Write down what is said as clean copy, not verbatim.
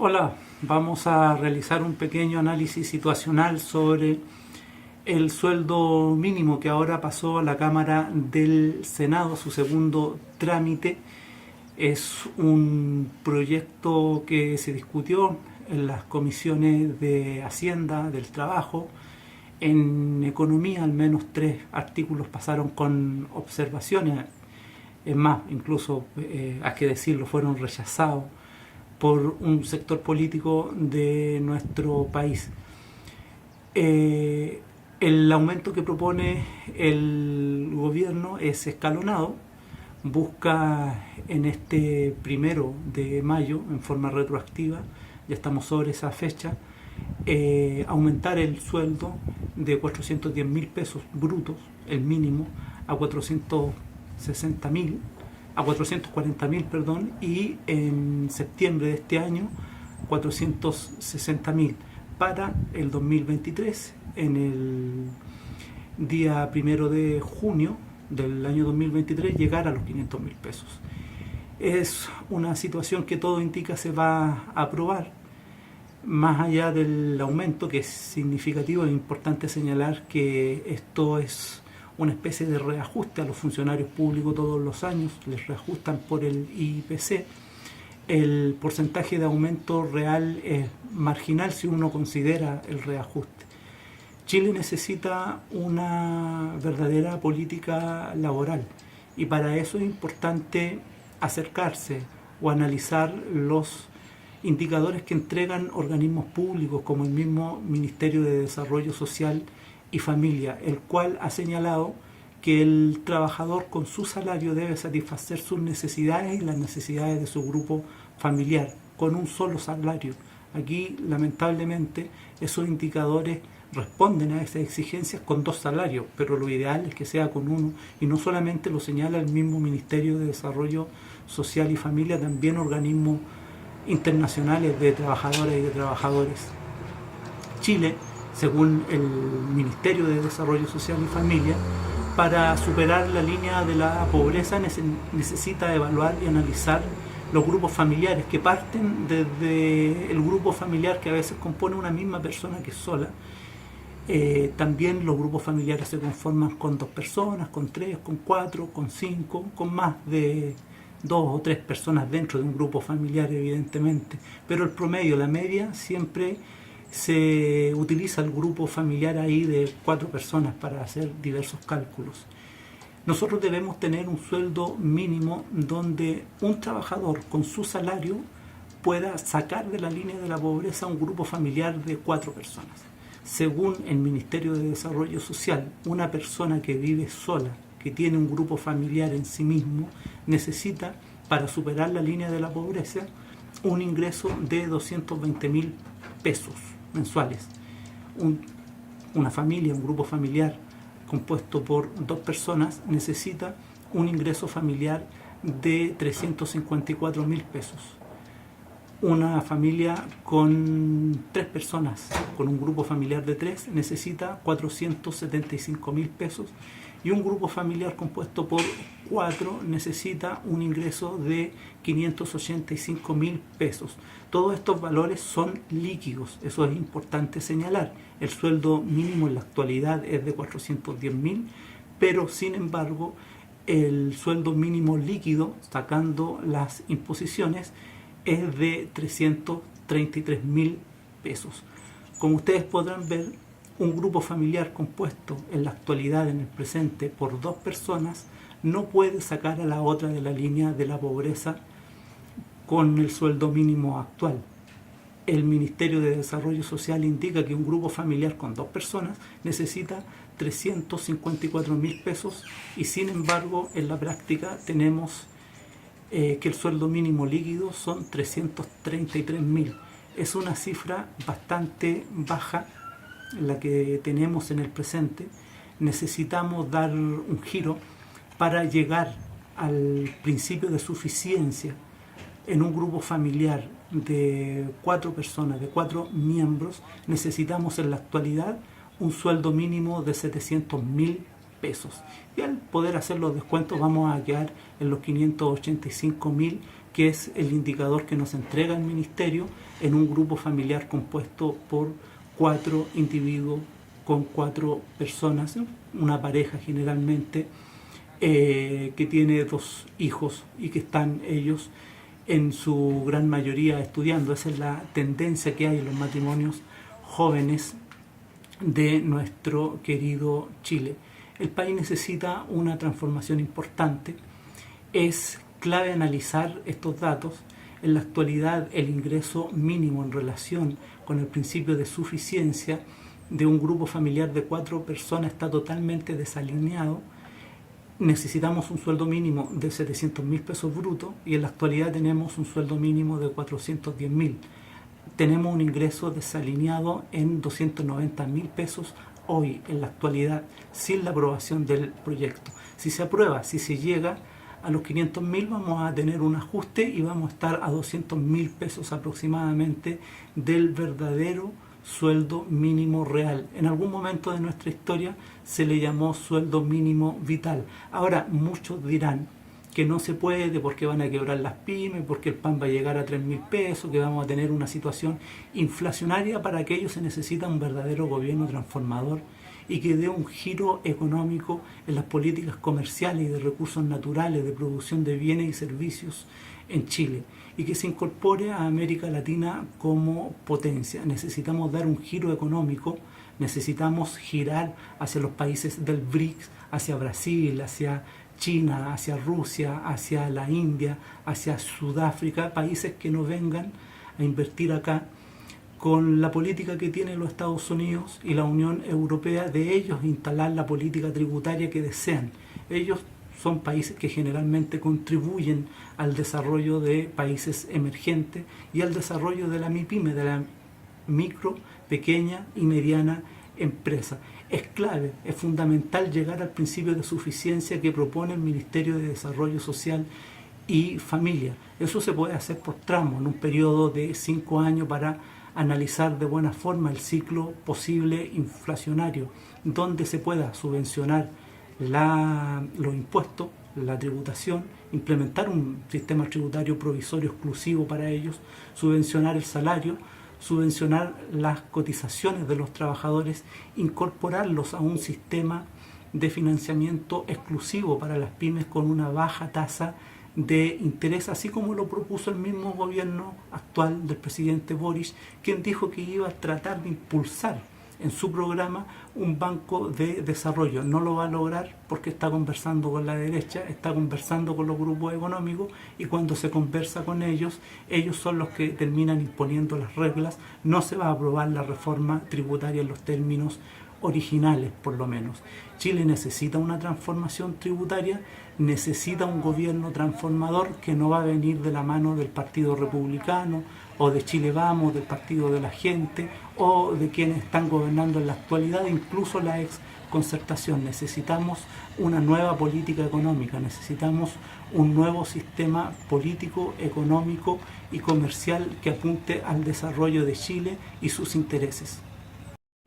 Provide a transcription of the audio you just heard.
Hola, vamos a realizar un pequeño análisis situacional sobre el sueldo mínimo que ahora pasó a la Cámara del Senado, su segundo trámite. Es un proyecto que se discutió en las comisiones de Hacienda, del Trabajo. En Economía al menos 3 artículos pasaron con observaciones. Es más, incluso hay que decirlo, fueron rechazados por un sector político de nuestro país. Eh, el aumento que propone el gobierno es escalonado, busca en este 1 de mayo, en forma retroactiva, ya estamos sobre esa fecha, aumentar el sueldo de 410.000 pesos brutos, el mínimo, a 460.000, a 440.000, perdón, y en septiembre de este año 460.000 para el 2023. En el día 1 de junio del año 2023 llegar a los 500.000 pesos. Es una situación que todo indica se va a aprobar. Más allá del aumento, que es significativo, es importante señalar que esto es una especie de reajuste a los funcionarios públicos todos los años, les reajustan por el IPC. El porcentaje de aumento real es marginal si uno considera el reajuste. Chile necesita una verdadera política laboral y para eso es importante acercarse o analizar los indicadores que entregan organismos públicos como el mismo Ministerio de Desarrollo Social y Familia, el cual ha señalado que el trabajador con su salario debe satisfacer sus necesidades y las necesidades de su grupo familiar con un solo salario. Aquí, lamentablemente, esos indicadores responden a esas exigencias con 2 salarios, pero lo ideal es que sea con uno, y no solamente lo señala el mismo Ministerio de Desarrollo Social y Familia, también organismos internacionales de trabajadoras y de trabajadores. Chile, según el Ministerio de Desarrollo Social y Familia, para superar la línea de la pobreza necesita evaluar y analizar los grupos familiares, que parten desde el grupo familiar que a veces compone una misma persona que es sola. También los grupos familiares se conforman con 2 personas, con 3, con 4, con 5, con más de 2 o 3 personas dentro de un grupo familiar, evidentemente. Pero el promedio, la media, siempre se utiliza el grupo familiar ahí de 4 personas para hacer diversos cálculos. Nosotros debemos tener un sueldo mínimo donde un trabajador con su salario pueda sacar de la línea de la pobreza a un grupo familiar de 4 personas. Según el Ministerio de Desarrollo Social, una persona que vive sola, que tiene un grupo familiar en sí mismo, necesita, para superar la línea de la pobreza, un ingreso de 220.000 pesos mensuales. Una familia, un grupo familiar compuesto por 2 personas necesita un ingreso familiar de 354.000 pesos. Una familia con 3 personas, con un grupo familiar de 3, necesita 475.000 pesos, y un grupo familiar compuesto por 4 necesita un ingreso de 585.000 pesos. Todos estos valores son líquidos, eso es importante señalar. El sueldo mínimo en la actualidad es de 410.000, pero sin embargo el sueldo mínimo líquido, sacando las imposiciones, es de 333.000 pesos. Como ustedes podrán ver, un grupo familiar compuesto en la actualidad, en el presente, por 2 personas, no puede sacar a la otra de la línea de la pobreza con el sueldo mínimo actual. El Ministerio de Desarrollo Social indica que un grupo familiar con 2 personas necesita 354.000 pesos y sin embargo en la práctica tenemos que el sueldo mínimo líquido son 333.000. Es una cifra bastante baja la que tenemos en el presente. Necesitamos dar un giro para llegar al principio de suficiencia en un grupo familiar de 4 personas, de 4 miembros. Necesitamos en la actualidad un sueldo mínimo de 700.000 pesos. Y al poder hacer los descuentos vamos a quedar en los 585.000 que es el indicador que nos entrega el Ministerio en un grupo familiar compuesto por 4 individuos con 4 personas, una pareja generalmente, que tiene 2 hijos y que están ellos en su gran mayoría estudiando. Esa es la tendencia que hay en los matrimonios jóvenes de nuestro querido Chile. El país necesita una transformación importante. Es clave analizar estos datos. En la actualidad, el ingreso mínimo en relación con el principio de suficiencia de un grupo familiar de 4 personas está totalmente desalineado. Necesitamos un sueldo mínimo de 700.000 pesos brutos y en la actualidad tenemos un sueldo mínimo de 410.000. Tenemos un ingreso desalineado en 290.000 pesos hoy, en la actualidad, sin la aprobación del proyecto. Si se aprueba, si se llega a los 500.000, vamos a tener un ajuste y vamos a estar a 200.000 pesos aproximadamente del verdadero sueldo mínimo real. En algún momento de nuestra historia se le llamó sueldo mínimo vital. Ahora muchos dirán que no se puede porque van a quebrar las pymes, porque el pan va a llegar a 3.000 pesos, que vamos a tener una situación inflacionaria. Para aquello se necesita un verdadero gobierno transformador y que dé un giro económico en las políticas comerciales y de recursos naturales, de producción de bienes y servicios en Chile, y que se incorpore a América Latina como potencia. Necesitamos dar un giro económico, necesitamos girar hacia los países del BRICS, hacia Brasil, hacia China, hacia Rusia, hacia la India, hacia Sudáfrica, países que no vengan a invertir acá con la política que tienen los Estados Unidos y la Unión Europea de ellos instalar la política tributaria que desean. Ellos son países que generalmente contribuyen al desarrollo de países emergentes y al desarrollo de la MIPYME, de la micro, pequeña y mediana empresa. Es clave, es fundamental llegar al principio de suficiencia que propone el Ministerio de Desarrollo Social y Familia. Eso se puede hacer por tramos, en un periodo de 5 años, para analizar de buena forma el ciclo posible inflacionario, donde se pueda subvencionar los impuestos, la tributación, implementar un sistema tributario provisorio exclusivo para ellos, subvencionar el salario, subvencionar las cotizaciones de los trabajadores, incorporarlos a un sistema de financiamiento exclusivo para las pymes con una baja tasa de interés, así como lo propuso el mismo gobierno actual del presidente Boric, quien dijo que iba a tratar de impulsar en su programa un banco de desarrollo. No lo va a lograr porque está conversando con la derecha, está conversando con los grupos económicos, y cuando se conversa con ellos, ellos son los que terminan imponiendo las reglas. No se va a aprobar la reforma tributaria en los términos originales, por lo menos. Chile necesita una transformación tributaria, necesita un gobierno transformador que no va a venir de la mano del Partido Republicano o de Chile Vamos, del Partido de la Gente o de quienes están gobernando en la actualidad, incluso la ex Concertación. Necesitamos una nueva política económica, necesitamos un nuevo sistema político, económico y comercial que apunte al desarrollo de Chile y sus intereses.